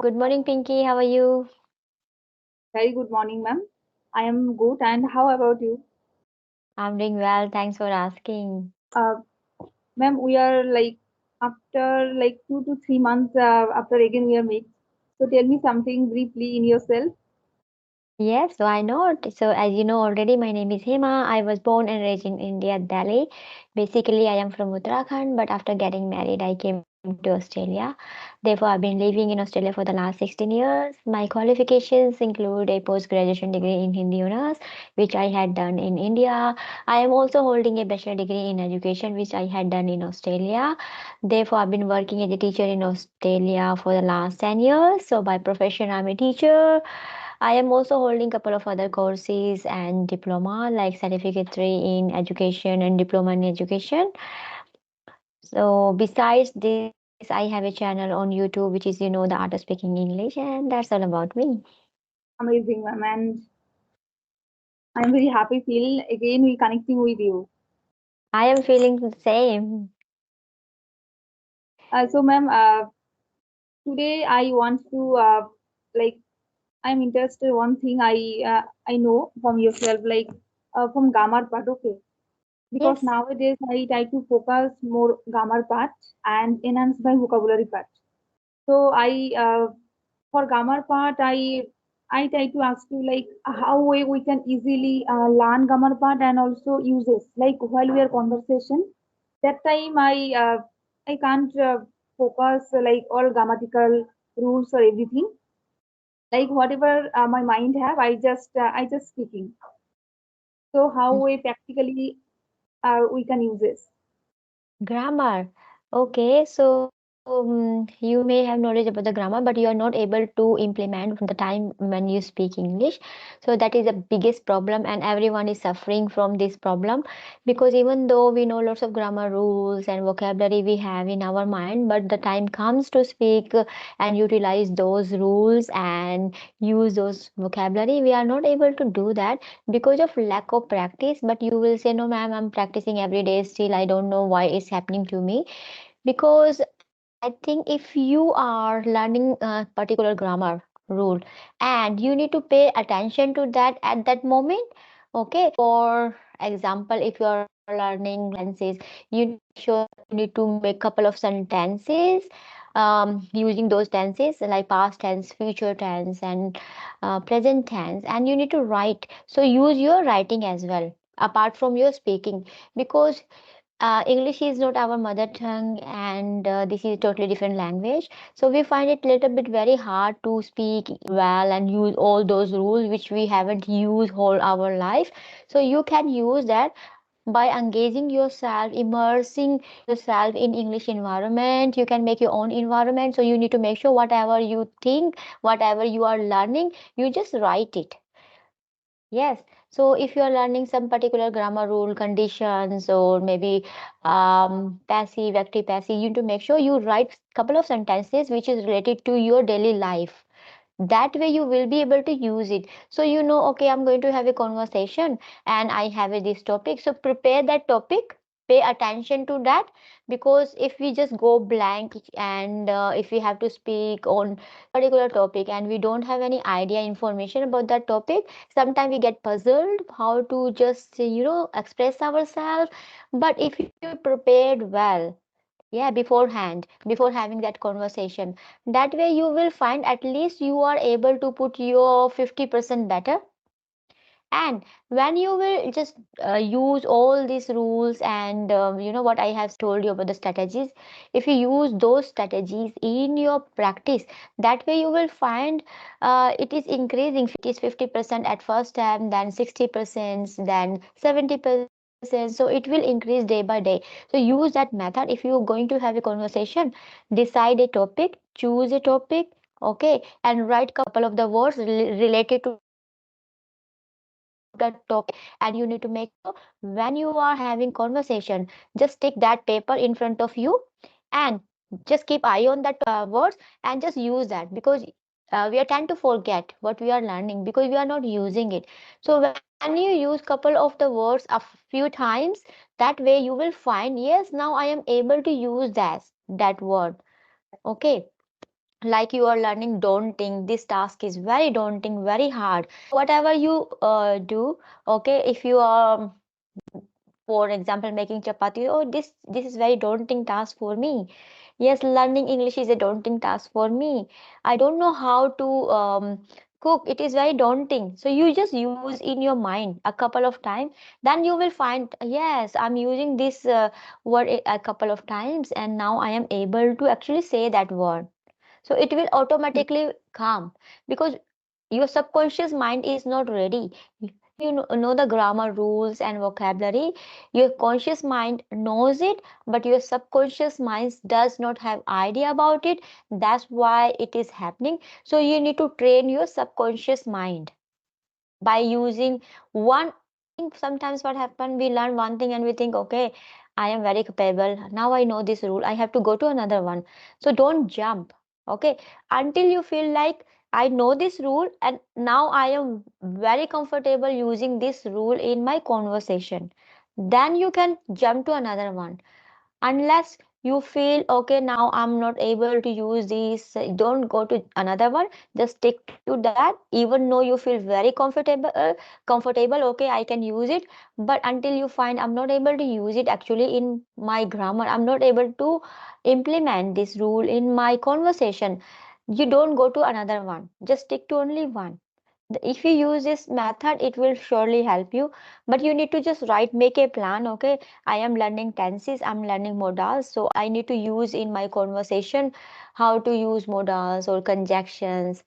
Good morning, Pinky. How are you? Very good morning, ma'am. I am good, and how about you? I'm doing well. Thanks for asking. Uh, Ma'am, we are like after like 2 to 3 months after again we are met. So tell me something briefly in yourself. Yes, why not? So, as you know already, my name is Hema. I was born and raised in India, Delhi. Basically, I am from Uttarakhand, but after getting married, I came to Australia. Therefore, I've been living in Australia for the last 16 years. My qualifications include a post-graduation degree in Hindi honors, which I had done in India. I am also holding a bachelor degree in education, which I had done in Australia. Therefore, I've been working as a teacher in Australia for the last 10 years. So, by profession, I'm a teacher. I am also holding couple of other courses and diploma like certificate 3 in education and diploma in education. So besides this, I have a channel on YouTube which is the art of speaking English, and that's all about me. Amazing, ma'am, and I'm very happy feel again we connecting with you. I am feeling the same. Ma'am, today I want to like I'm interested one thing I know from yourself from grammar part, okay? Because Yes. nowadays I try to focus more grammar part and enhance my vocabulary part. So for grammar part, I try to ask you like how we can easily learn grammar part and also uses like while we are conversation. That time I can't focus like all grammatical rules or everything. Like whatever my mind have, I just speaking. So how we practically we can use this. Grammar. Okay, so you may have knowledge about the grammar, but you are not able to implement the time when you speak English. So that is the biggest problem, and everyone is suffering from this problem because even though we know lots of grammar rules and vocabulary we have in our mind, but the time comes to speak and utilize those rules and use those vocabulary, we are not able to do that because of lack of practice. But you will say, no ma'am, I'm practicing every day, still I don't know why it's happening to me. Because I think if you are learning a particular grammar rule and you need to pay attention to that at that moment, okay? For example, if you are learning tenses, you need to make sure that you need to make couple of sentences using those tenses like past tense, future tense, and present tense, and you need to write. So use your writing as well apart from your speaking, because English is not our mother tongue, and this is totally different language. So we find it little bit very hard to speak well and use all those rules which we haven't used whole our life. So you can use that by engaging yourself, immersing yourself in English environment. You can make your own environment. So you need to make sure whatever you think, whatever you are learning, you just write it. Yes. So if you are learning some particular grammar rule, conditions, or maybe passive, active, passive, you need to make sure you write couple of sentences which is related to your daily life. That way you will be able to use it. So you know, okay, I'm going to have a conversation and I have this topic. So prepare that topic, pay attention to that, because if we just go blank and if we have to speak on particular topic and we don't have any idea information about that topic, sometimes we get puzzled how to just express ourselves. But if you prepared well, yeah, beforehand, before having that conversation, that way you will find at least you are able to put your 50% better. And when you will just use all these rules and you know what I have told you about the strategies, if you use those strategies in your practice, that way you will find it is increasing. It is 50% at first time, then 60%, then 70%. So it will increase day by day. So use that method. If you're going to have a conversation, decide a topic, choose a topic, okay, and write couple of the words related to that topic. And you need to make sure when you are having conversation, just take that paper in front of you and just keep eye on that words and just use that, because we are tend to forget what we are learning because we are not using it. So when you use couple of the words a few times, that way you will find, yes, now I am able to use that word, okay. like you are learning daunting, this task is very daunting, very hard. Whatever you do, okay, if you are, for example, making chapati, oh, this is very daunting task for me. Yes, learning English is a daunting task for me. I don't know how to cook, it is very daunting. So you just use in your mind a couple of times, then you will find, yes, I'm using this word a couple of times, and now I am able to actually say that word. So it will automatically come, because your subconscious mind is not ready. When you know the grammar rules and vocabulary, your conscious mind knows it, but your subconscious mind does not have idea about it. That's why it is happening. So you need to train your subconscious mind by using one. Sometimes what happen, we learn one thing and we think, okay, I am very capable, now I know this rule, I have to go to another one. So don't jump, okay, until you feel like I know this rule and now I am very comfortable using this rule in my conversation, then you can jump to another one. Unless you feel, okay, now I'm not able to use these, don't go to another one, just stick to that. Even though you feel very comfortable, okay, I can use it, but until you find I'm not able to use it actually in my grammar, I'm not able to implement this rule in my conversation, you don't go to another one, just stick to only one. If you use this method, it will surely help you. But you need to just write, make a plan, okay, I am learning tenses, I'm learning modals, so I need to use in my conversation how to use modals or conjunctions.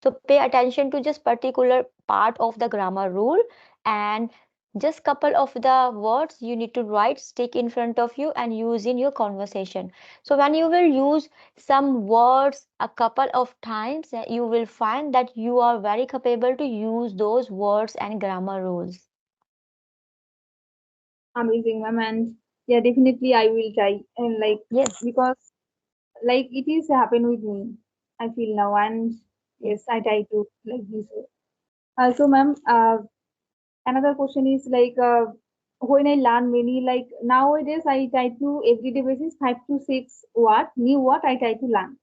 So pay attention to just particular part of the grammar rule, and just couple of the words you need to write, stick in front of you and use in your conversation. So when you will use some words a couple of times, you will find that you are very capable to use those words and grammar rules. Amazing, ma'am. And yeah, definitely I will try. And like, Yes. because like it is happen with me, I feel now. And yes, I try to like this way. Also, ma'am, another question is like, when I learn many, like nowadays I try to everyday basis 5 to 6 word, new word I try to learn.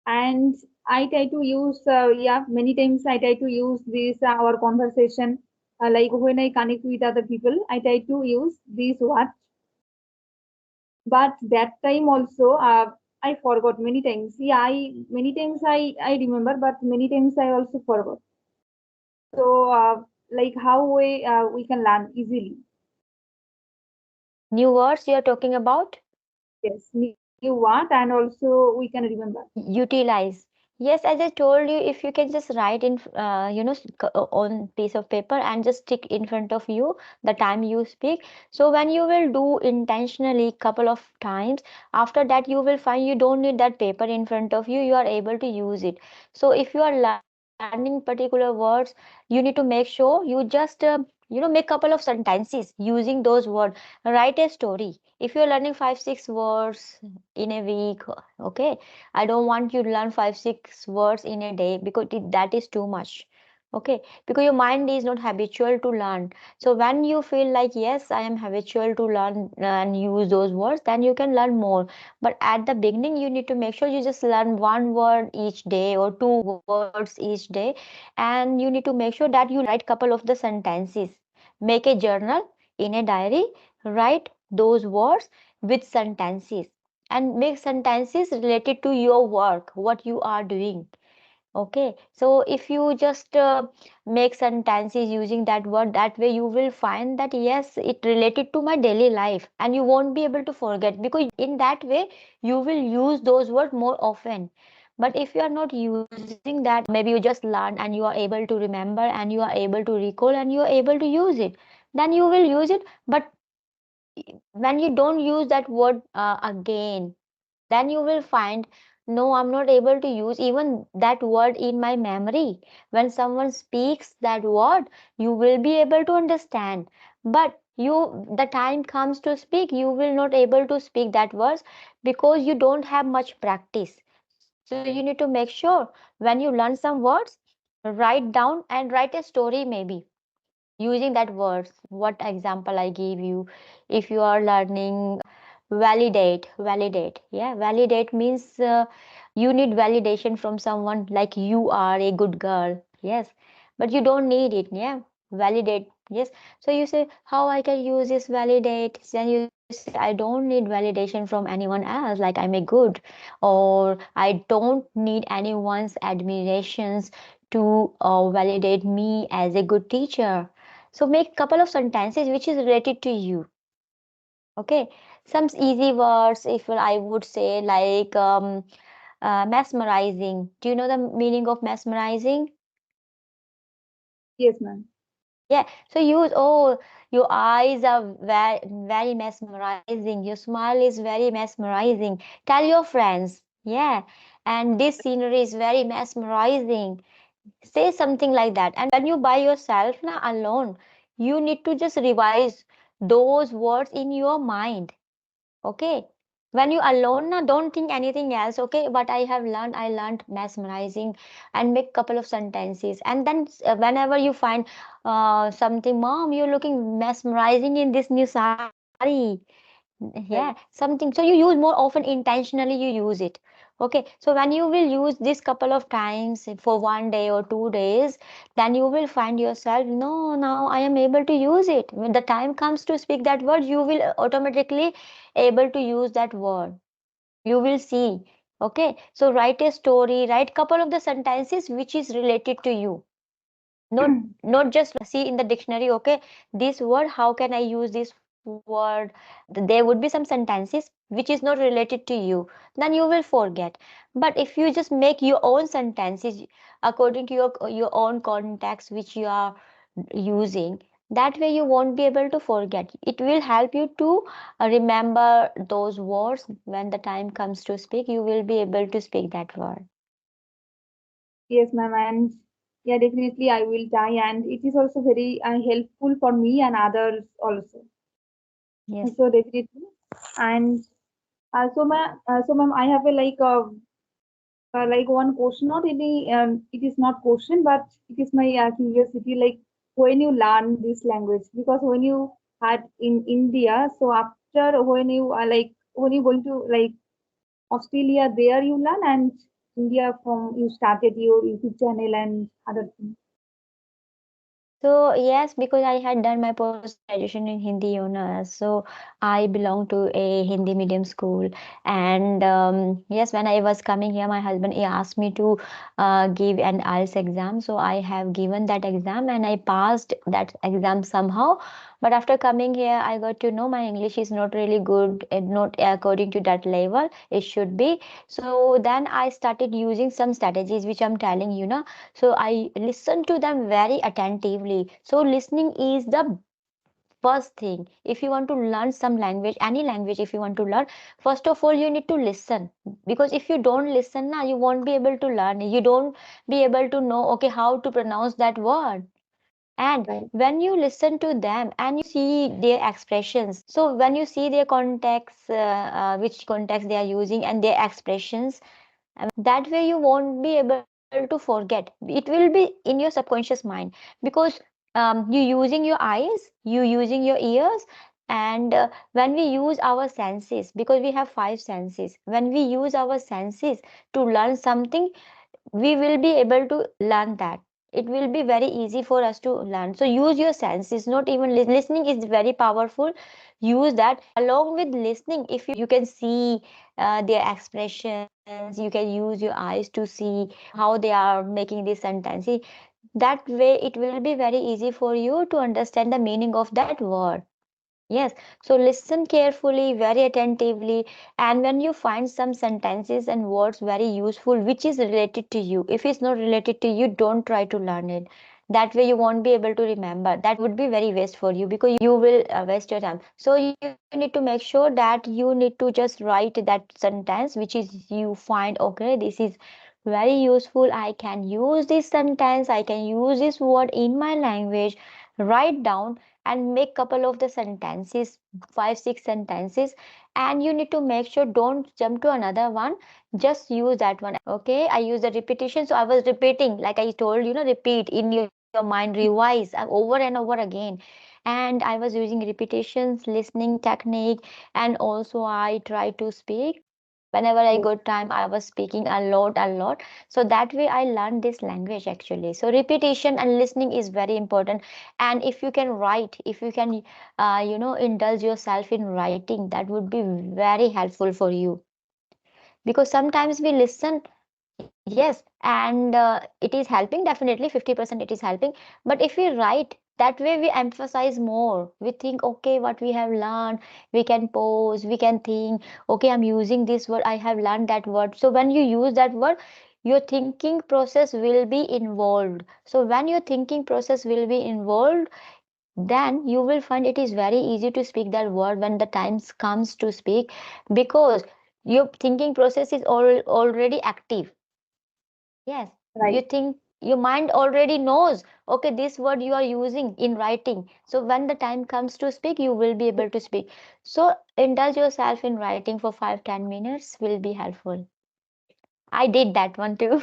And I try to use, yeah, many times I try to use this, our conversation, like when I connect with other people, I try to use this word. But that time also, I forgot many times. Yeah, I many times I remember, but many times I also forgot. So, like how we can learn easily. New words you are talking about? Yes, new word, and also we can remember. Utilize. Yes, as I told you, if you can just write in on piece of paper and just stick in front of you the time you speak, so when you will do intentionally couple of times, after that you will find you don't need that paper in front of you, you are able to use it. So if you are learning particular words, you need to make sure you just make couple of sentences using those words. Write a story. If you are learning 5 6 words in a week, okay, I don't want you to learn 5 6 words in a day, because that is too much. Okay, because your mind is not habitual to learn. So when you feel like, yes, I am habitual to learn and use those words, then you can learn more. But at the beginning, you need to make sure you just learn one word each day or two words each day. And you need to make sure that you write couple of the sentences. Make a journal in a diary, write those words with sentences, and make sentences related to your work, what you are doing. Okay, so if you just make sentences using that word, that way you will find that yes, it related to my daily life, and you won't be able to forget, because in that way you will use those words more often. But if you are not using that, maybe you just learn and you are able to remember and you are able to recall and you are able to use it, then you will use it. But when you don't use that word again, then you will find, no, I'm not able to use even that word in my memory. When someone speaks that word, you will be able to understand, but you the time comes to speak, you will not able to speak that words, because you don't have much practice. So you need to make sure when you learn some words, write down and write a story, maybe using that words. What example I gave you, if you are learning validate, yeah, validate means You need validation from someone like you are a good girl. Yes. But you don't need it. Yeah. Validate. Yes. So you say, how I can use this validate? Then you say, I don't need validation from anyone else, like I'm a good, or I don't need anyone's admirations to validate me as a good teacher. So make couple of sentences which is related to you. Okay. Some easy words, if I would say, like mesmerizing. Do you know the meaning of mesmerizing? Yes, ma'am. Yeah. So use, oh, your eyes are very, very mesmerizing. Your smile is very mesmerizing. Tell your friends. Yeah. And this scenery is very mesmerizing. Say something like that. And when you by yourself, na, alone, you need to just revise those words in your mind. Okay. When you alone now, don't think anything else. Okay. What I learned mesmerizing, and make couple of sentences. And then whenever you find something, mom, you're looking mesmerizing in this new sari. Yeah, Right. something. So you use more often intentionally, you use it. Okay. So when you will use this couple of times for 1 day or 2 days, then you will find yourself, no, now I am able to use it. When the time comes to speak that word, you will automatically able to use that word. You will see. Okay. So write a story, write couple of the sentences which is related to you. Not just see in the dictionary, okay, this word, how can I use this word? There would be some sentences which is not related to you, then you will forget. But if you just make your own sentences according to your own context which you are using, that way you won't be able to forget. It will help you to remember those words. When the time comes to speak, you will be able to speak that word. Yes, ma'am. And yeah, definitely I will try. And it is also very helpful for me and others also. Yes. So definitely. And ma'am, I have a like one question, not any, it is not question, but it is my curiosity. Like when you learn this language, because when you had in India, so after when you are like when you going to like Australia, there you learn, and India from you started your YouTube channel and other things. So yes, because I had done my post graduation in Hindi honors, so I belong to a Hindi medium school. And yes, when I was coming here, my husband he asked me to give an IELTS exam. So I have given that exam and I passed that exam somehow. But after coming here, I got to know my English is not really good, and not according to that level it should be. So then I started using some strategies which I'm telling you now. So I listen to them very attentively. So listening is the first thing. If you want to learn some language, any language, if you want to learn, first of all you need to listen. Because if you don't listen now, you won't be able to learn. You don't be able to know, okay, how to pronounce that word. And Right. when you listen to them and you see their expressions, so when you see their context, which context they are using and their expressions, that way you won't be able to forget. It will be in your subconscious mind, because you using your eyes, you using your ears, and when we use our senses, because we have five senses, when we use our senses to learn something, we will be able to learn that. It will be very easy for us to learn. So use your senses. Not even listening is very powerful. Use that. Along with listening, if you can see their expressions, you can use your eyes to see how they are making this sentence. See, that way it will be very easy for you to understand the meaning of that word. Yes, so listen carefully, very attentively, and when you find some sentences and words very useful, which is related to you, if it's not related to you, don't try to learn it. That way, you won't be able to remember. That would be very waste for you, because you will waste your time. So you need to make sure that you need to just write that sentence, which is you find, okay, this is very useful. I can use this sentence. I can use this word in my language. Write down and make couple of the sentences, 5 6 sentences, and you need to make sure don't jump to another one, just use that one. Okay, I use the repetition, so I was repeating, like I told you, repeat in your mind, revise over and over again. And I was using repetitions, listening technique, and also I try to speak. Whenever I Yes, got time, I was speaking a lot. So that way I learned this language actually. So repetition and listening is very important. And if you can write, if you can, indulge yourself in writing, that would be very helpful for you. Because sometimes we listen, yes, and it is helping, definitely 50% it is helping. But if we write, that way we emphasize more. We think, okay, what we have learned, we can pause, we can think, okay, I'm using this word, I have learned that word. So when you use that word, your thinking process will be involved. So when your thinking process will be involved, then you will find it is very easy to speak that word when the times comes to speak, because your thinking process is already active. Yes, you right. think your mind already knows, okay, this word you are using in writing. So when the time comes to speak, you will be able to speak. So indulge yourself in writing for 5-10 minutes will be helpful. I did that one too.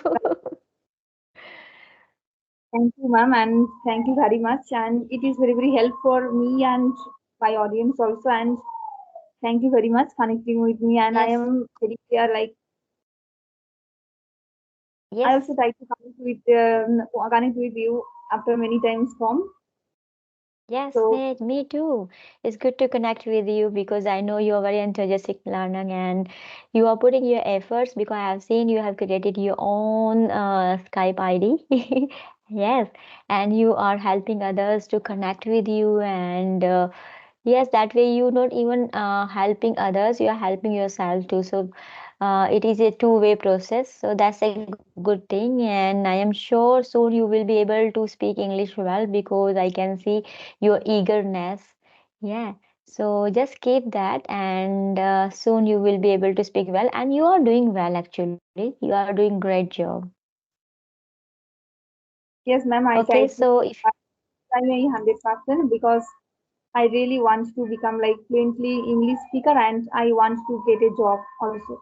Thank you, ma'am, and thank you very much. And it is very, very helpful for me and my audience also. And thank you very much connecting with me. And I Yes, am very clear, like I also yes. try to connect with you after many times from. Yes, So me too. It's good to connect with you because I know you are very enthusiastic learner and you are putting your efforts because I have seen you have created your own Skype ID. Yes, and you are helping others to connect with you and yes, that way you not even helping others, you are helping yourself too. So it is a two-way process. So that's a good thing, and I am sure soon you will be able to speak English well because I can see your eagerness. Yeah. So just keep that, and soon you will be able to speak well. And you are doing well actually. You are doing great job. yes, ma'am, I Okay, try to so if try my 100% because I really want to become like fluently English speaker and I want to get a job also.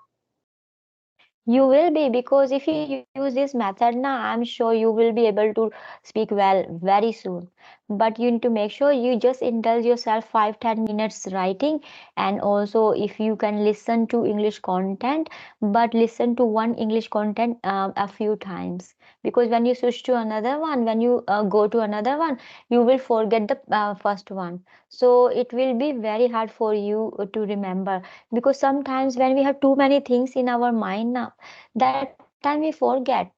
you will be, because if you use this method now, I'm sure you will be able to speak well very soon. But you need to make sure you just indulge yourself 5-10 minutes writing, and also if you can listen to English content, but listen to one English content a few times. Because when you switch to another one, when you go to another one, you will forget the first one. So it will be very hard for you to remember, because sometimes when we have too many things in our mind now, that time we forget,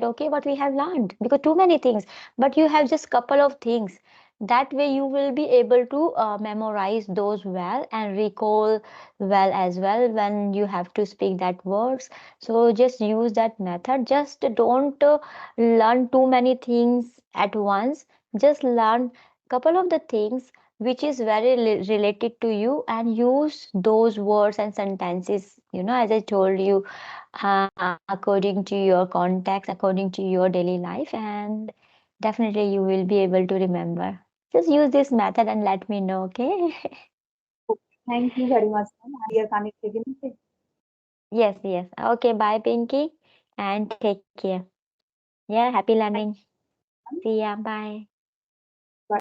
okay, what we have learned, because too many things, but you have just couple of things. That way you will be able to memorize those well and recall well as well when you have to speak that words. So just use that method. Just don't learn too many things at once. Just learn couple of the things which is very related to you, and use those words and sentences, as I told you, according to your context, according to your daily life, and definitely you will be able to remember. Just use this method and let me know, okay? Thank you very much, ma'am. We are connected in. Yes, yes. Okay, bye, Pinky, and take care. Yeah, happy learning. See ya. Bye.